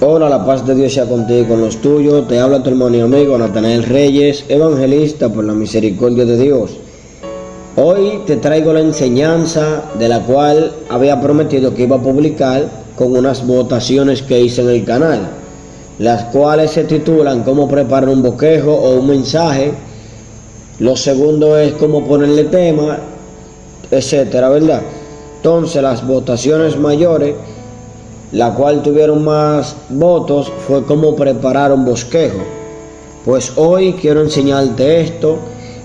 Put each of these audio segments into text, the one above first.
Hola, la paz de Dios sea contigo y con los tuyos. Te habla tu hermano y amigo Natanael Reyes, evangelista por la misericordia de Dios. Hoy te traigo la enseñanza de la cual había prometido que iba a publicar con unas votaciones que hice en el canal, las cuales se titulan cómo preparar un bosquejo o un mensaje. Lo segundo es cómo ponerle tema, etcétera, ¿verdad? Entonces las votaciones mayores, la cual tuvieron más votos, fue cómo preparar un bosquejo. Pues hoy quiero enseñarte esto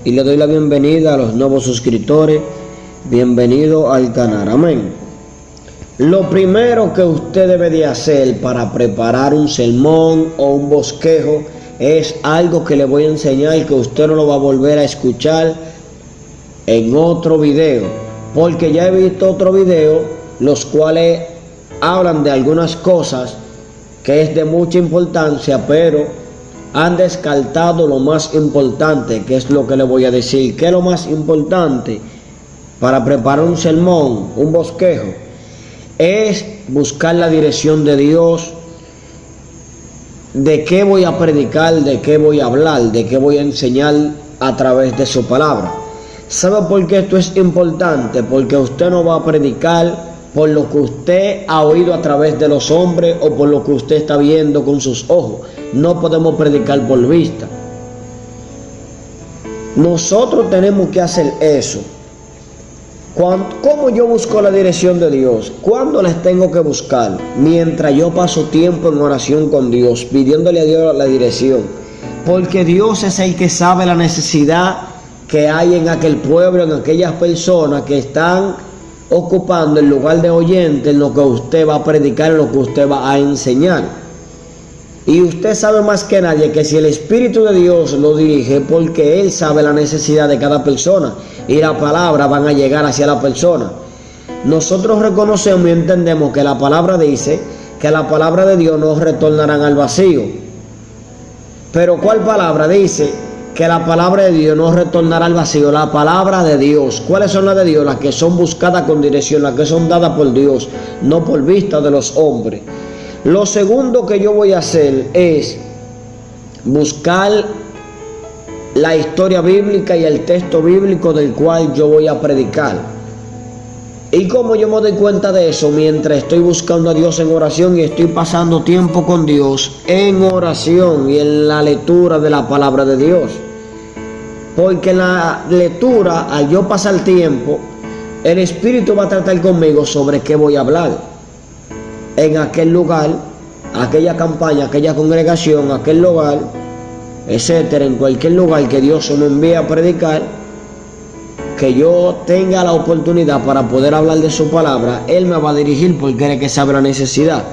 y le doy la bienvenida a los nuevos suscriptores. Bienvenido al canal, amén. Lo primero que usted debe de hacer para preparar un sermón o un bosquejo es algo que le voy a enseñar, que usted no lo va a volver a escuchar en otro video, porque ya he visto otro video los cuales hablan de algunas cosas que es de mucha importancia, pero han descartado lo más importante, que es lo que le voy a decir. ¿Qué es lo más importante para preparar un sermón, un bosquejo? Es buscar la dirección de Dios, de qué voy a predicar, de qué voy a hablar, de qué voy a enseñar a través de su palabra. ¿Sabe por qué esto es importante? Porque usted no va a predicar por lo que usted ha oído a través de los hombres o por lo que usted está viendo con sus ojos. No podemos predicar por vista. Nosotros tenemos que hacer eso. ¿Cómo yo busco la dirección de Dios? ¿Cuándo les tengo que buscar? Mientras yo paso tiempo en oración con Dios, pidiéndole a Dios la dirección. Porque Dios es el que sabe la necesidad que hay en aquel pueblo, en aquellas personas que están ocupando el lugar de oyente en lo que usted va a predicar, en lo que usted va a enseñar. Y usted sabe más que nadie que si el Espíritu de Dios lo dirige, porque Él sabe la necesidad de cada persona y la palabra van a llegar hacia la persona. Nosotros reconocemos y entendemos que la palabra dice que la palabra de Dios no retornarán al vacío. Pero ¿cuál palabra dice que la palabra de Dios no retornará al vacío? La palabra de Dios. ¿Cuáles son las de Dios? Las que son buscadas con dirección, las que son dadas por Dios, no por vista de los hombres. Lo segundo que yo voy a hacer es buscar la historia bíblica y el texto bíblico del cual yo voy a predicar. Y como yo me doy cuenta de eso, mientras estoy buscando a Dios en oración y estoy pasando tiempo con Dios en oración y en la lectura de la palabra de Dios. Porque en la lectura, al yo pasar tiempo, el Espíritu va a tratar conmigo sobre qué voy a hablar en aquel lugar, aquella campaña, aquella congregación, aquel lugar, etcétera. En cualquier lugar que Dios me envíe a predicar, que yo tenga la oportunidad para poder hablar de su palabra, Él me va a dirigir porque Él es que sabe la necesidad.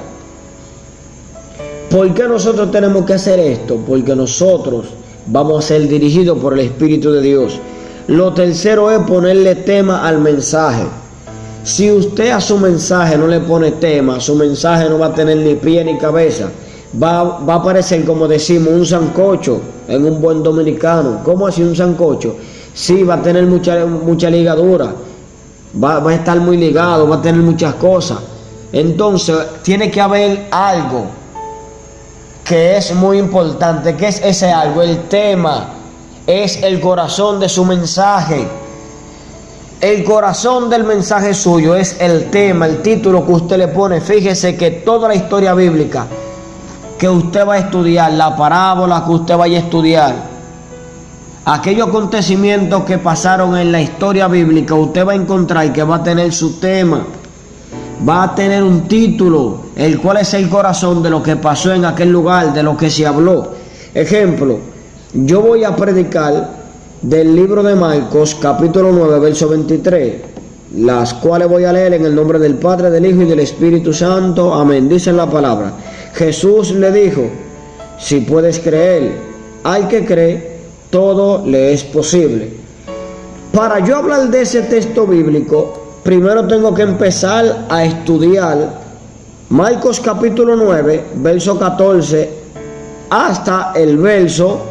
¿Por qué nosotros tenemos que hacer esto? Porque nosotros vamos a ser dirigidos por el Espíritu de Dios. Lo tercero es ponerle tema al mensaje. Si usted a su mensaje no le pone tema, su mensaje no va a tener ni pie ni cabeza. Va a parecer, como decimos, un sancocho en un buen dominicano. ¿Cómo así un sancocho? Sí, va a tener mucha ligadura, va a estar muy ligado, va a tener muchas cosas. Entonces tiene que haber algo que es muy importante. ¿Qué es ese algo? El tema es el corazón de su mensaje. El corazón del mensaje suyo es el tema, el título que usted le pone. Fíjese que toda la historia bíblica que usted va a estudiar, la parábola que usted vaya a estudiar, aquellos acontecimientos que pasaron en la historia bíblica, usted va a encontrar que va a tener su tema, va a tener un título, el cual es el corazón de lo que pasó en aquel lugar, de lo que se habló. Ejemplo, yo voy a predicar del libro de Marcos, capítulo 9, verso 23, las cuales voy a leer en el nombre del Padre, del Hijo y del Espíritu Santo. Amén. Dice la palabra: Jesús le dijo: si puedes creer, al que cree, todo le es posible. Para yo hablar de ese texto bíblico, primero tengo que empezar a estudiar Marcos capítulo 9, verso 14 hasta el verso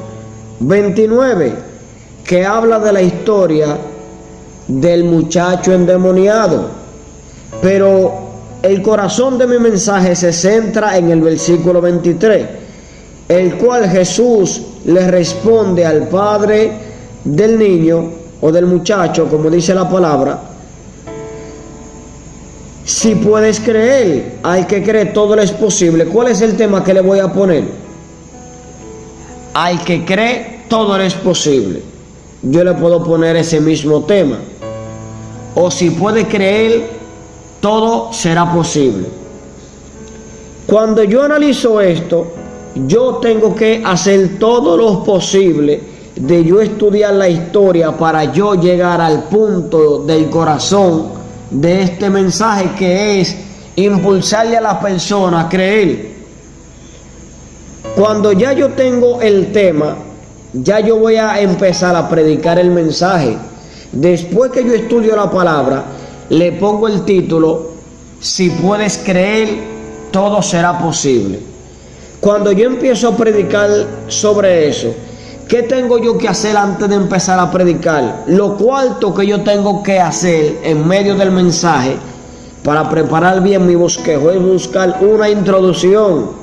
29, que habla de la historia del muchacho endemoniado. Pero el corazón de mi mensaje se centra en el versículo 23, el cual Jesús le responde al padre del niño o del muchacho, como dice la palabra: si puedes creer, al que cree todo le es posible. ¿Cuál es el tema que le voy a poner? Al que cree todo le es posible. Yo le puedo poner ese mismo tema. O si puede creer, todo será posible. Cuando yo analizo esto, yo tengo que hacer todo lo posible de yo estudiar la historia para yo llegar al punto del corazón de este mensaje, que es impulsarle a la persona a creer. Cuando ya yo tengo el tema, ya yo voy a empezar a predicar el mensaje. Después que yo estudio la palabra, le pongo el título: si puedes creer, todo será posible. Cuando yo empiezo a predicar sobre eso, ¿qué tengo yo que hacer antes de empezar a predicar? Lo cuarto que yo tengo que hacer en medio del mensaje para preparar bien mi bosquejo es buscar una introducción.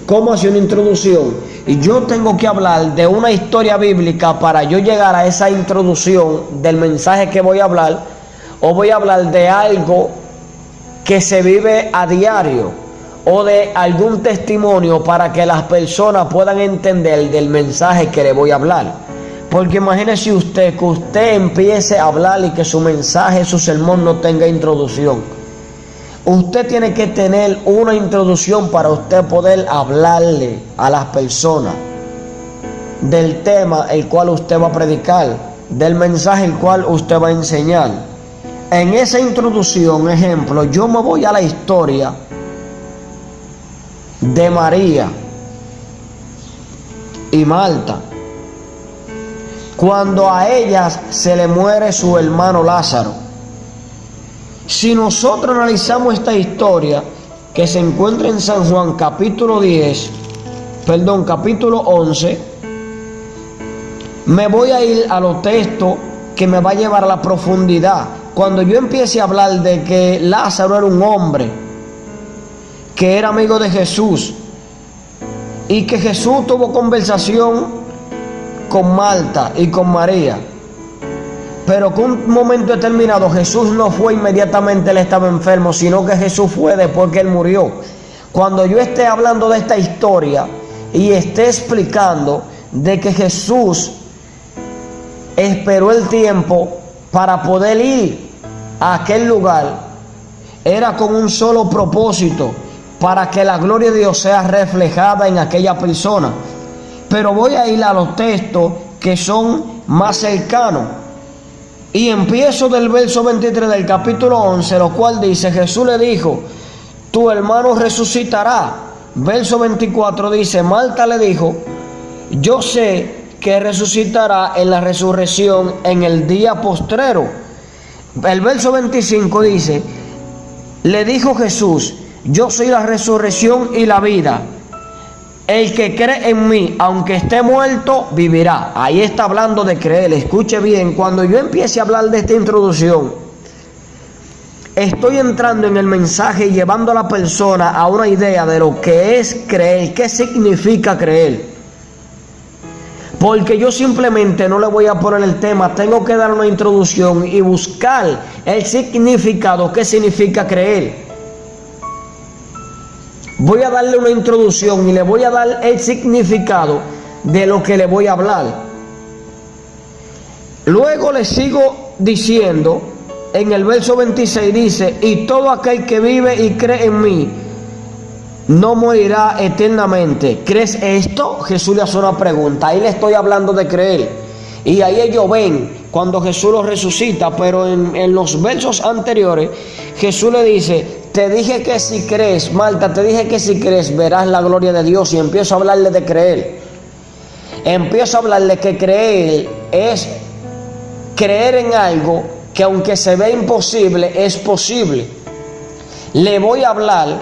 ¿Cómo hacer una introducción? Y yo tengo que hablar de una historia bíblica para yo llegar a esa introducción del mensaje que voy a hablar, o voy a hablar de algo que se vive a diario, o de algún testimonio para que las personas puedan entender del mensaje que le voy a hablar. Porque imagínese usted que usted empiece a hablar y que su mensaje, su sermón no tenga introducción. Usted tiene que tener una introducción para usted poder hablarle a las personas del tema el cual usted va a predicar, del mensaje el cual usted va a enseñar. En esa introducción, ejemplo, yo me voy a la historia de María y Marta, cuando a ellas se le muere su hermano Lázaro. Si nosotros analizamos esta historia que se encuentra en San Juan capítulo 11, me voy a ir a los textos que me va a llevar a la profundidad. Cuando yo empiece a hablar de que Lázaro era un hombre que era amigo de Jesús y que Jesús tuvo conversación con Marta y con María, pero que un momento determinado Jesús no fue inmediatamente, él estaba enfermo, sino que Jesús fue después que él murió. Cuando yo esté hablando de esta historia y esté explicando de que Jesús esperó el tiempo para poder ir a aquel lugar, era con un solo propósito: para que la gloria de Dios sea reflejada en aquella persona. Pero voy a ir a los textos que son más cercanos. Y empiezo del verso 23 del capítulo 11, lo cual dice: Jesús le dijo, tu hermano resucitará. Verso 24 dice: Marta le dijo, yo sé que resucitará en la resurrección en el día postrero. El verso 25 dice: le dijo Jesús, yo soy la resurrección y la vida. El que cree en mí, aunque esté muerto, vivirá. Ahí está hablando de creer. Escuche bien, cuando yo empiece a hablar de esta introducción, estoy entrando en el mensaje y llevando a la persona a una idea de lo que es creer, qué significa creer. Porque yo simplemente no le voy a poner el tema, tengo que dar una introducción y buscar el significado, qué significa creer. Voy a darle una introducción y le voy a dar el significado de lo que le voy a hablar. Luego le sigo diciendo, en el verso 26 dice: y todo aquel que vive y cree en mí no morirá eternamente. ¿Crees esto? Jesús le hace una pregunta. Ahí le estoy hablando de creer. Y ahí ellos ven cuando Jesús los resucita, pero en los versos anteriores Jesús le dice: te dije que si crees, Marta, te dije que si crees verás la gloria de Dios. Y empiezo a hablarle de creer. Empiezo a hablarle que creer es creer en algo que aunque se ve imposible, es posible. Le voy a hablar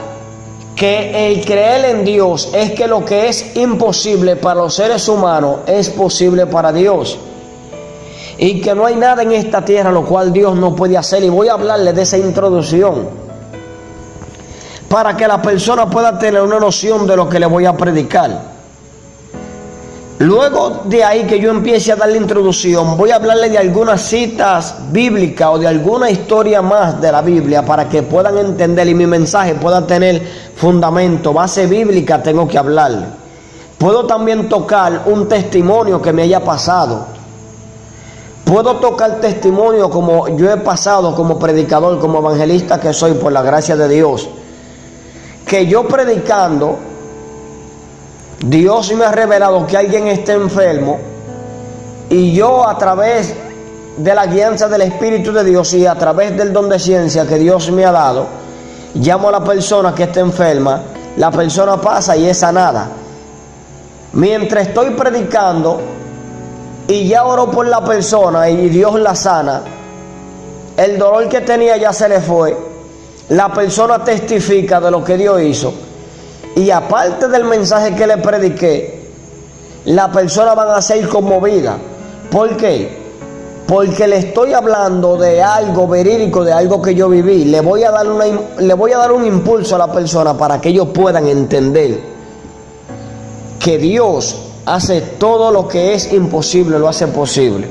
que el creer en Dios es que lo que es imposible para los seres humanos es posible para Dios. Y que no hay nada en esta tierra lo cual Dios no puede hacer. Y voy a hablarle de esa introducción. para que la persona pueda tener una noción de lo que le voy a predicar. Luego de ahí que yo empiece a dar la introducción, voy a hablarle de algunas citas bíblicas o de alguna historia más de la Biblia para que puedan entender y mi mensaje pueda tener fundamento, base bíblica tengo que hablarle. Puedo también tocar un testimonio que me haya pasado. Puedo tocar testimonio como yo he pasado como predicador, como evangelista que soy por la gracia de Dios. Que yo predicando, Dios me ha revelado que alguien está enfermo y yo a través de la guianza del Espíritu de Dios y a través del don de ciencia que Dios me ha dado, llamo a la persona que está enferma, la persona pasa y es sanada. Mientras estoy predicando y ya oro por la persona y Dios la sana, el dolor que tenía ya se le fue, la persona testifica de lo que Dios hizo. Y aparte del mensaje que le prediqué, la persona van a ser conmovida. ¿Por qué? Porque le estoy hablando de algo verídico, de algo que yo viví. Le voy a dar un impulso a la persona para que ellos puedan entender que Dios hace todo lo que es imposible, lo hace posible.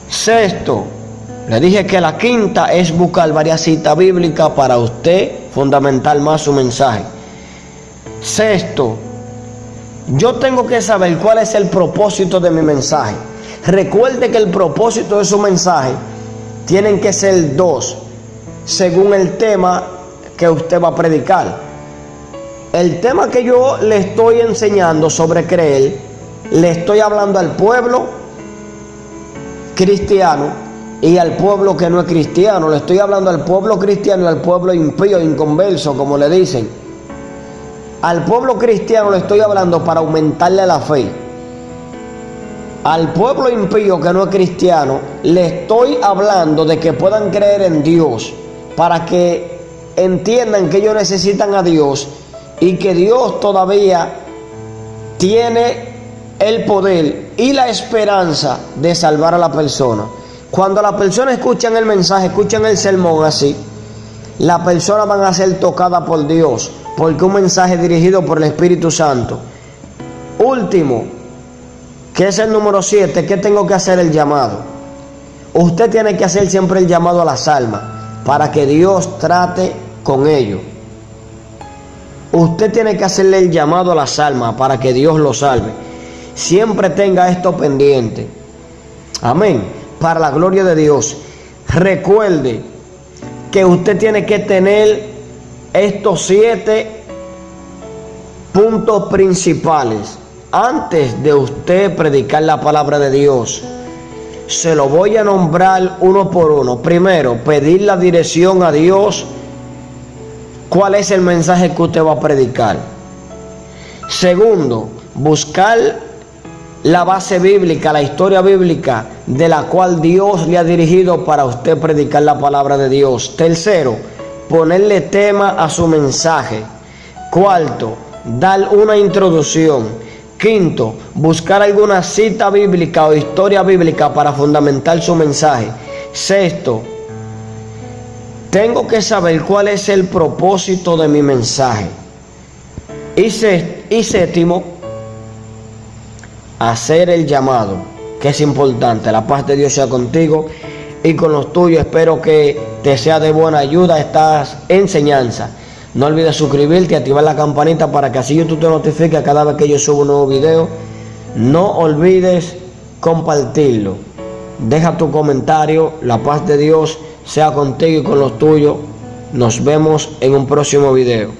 Sexto, le dije que la quinta es buscar varias citas bíblicas para usted fundamentar más su mensaje. Sexto, yo tengo que saber cuál es el propósito de mi mensaje. Recuerde que el propósito de su mensaje tienen que ser dos, según el tema que usted va a predicar. El tema que yo le estoy enseñando sobre creer, le estoy hablando al pueblo cristiano y al pueblo que no es cristiano. Le estoy hablando al pueblo cristiano y al pueblo impío, inconverso, como le dicen. Al pueblo cristiano le estoy hablando para aumentarle la fe. Al pueblo impío que no es cristiano, le estoy hablando de que puedan creer en Dios, para que entiendan que ellos necesitan a Dios y que Dios todavía tiene el poder y la esperanza de salvar a la persona. Cuando la persona escuchan el mensaje, escuchan el sermón así, la persona van a ser tocada por Dios, porque un mensaje dirigido por el Espíritu Santo. Último, que es el número 7, ¿qué tengo que hacer? El llamado. Usted tiene que hacer siempre el llamado a las almas, para que Dios trate con ellos. Usted tiene que hacerle el llamado a las almas, para que Dios lo salve. Siempre tenga esto pendiente. Amén. Para la gloria de Dios. Recuerde que usted tiene que tener estos 7 puntos principales antes de usted predicar la palabra de Dios. Se lo voy a nombrar uno por uno. Primero, pedir la dirección a Dios. ¿Cuál es el mensaje que usted va a predicar? Segundo, buscar la base bíblica, la historia bíblica de la cual Dios le ha dirigido para usted predicar la palabra de Dios. Tercero, ponerle tema a su mensaje. Cuarto, dar una introducción. Quinto, buscar alguna cita bíblica o historia bíblica para fundamentar su mensaje. Sexto, tengo que saber cuál es el propósito de mi mensaje. Y séptimo, hacer el llamado, que es importante. La paz de Dios sea contigo y con los tuyos. Espero que te sea de buena ayuda estas enseñanzas. No olvides suscribirte y activar la campanita para que así YouTube te notifique cada vez que yo subo un nuevo video. No olvides compartirlo. Deja tu comentario. La paz de Dios sea contigo y con los tuyos. Nos vemos en un próximo video.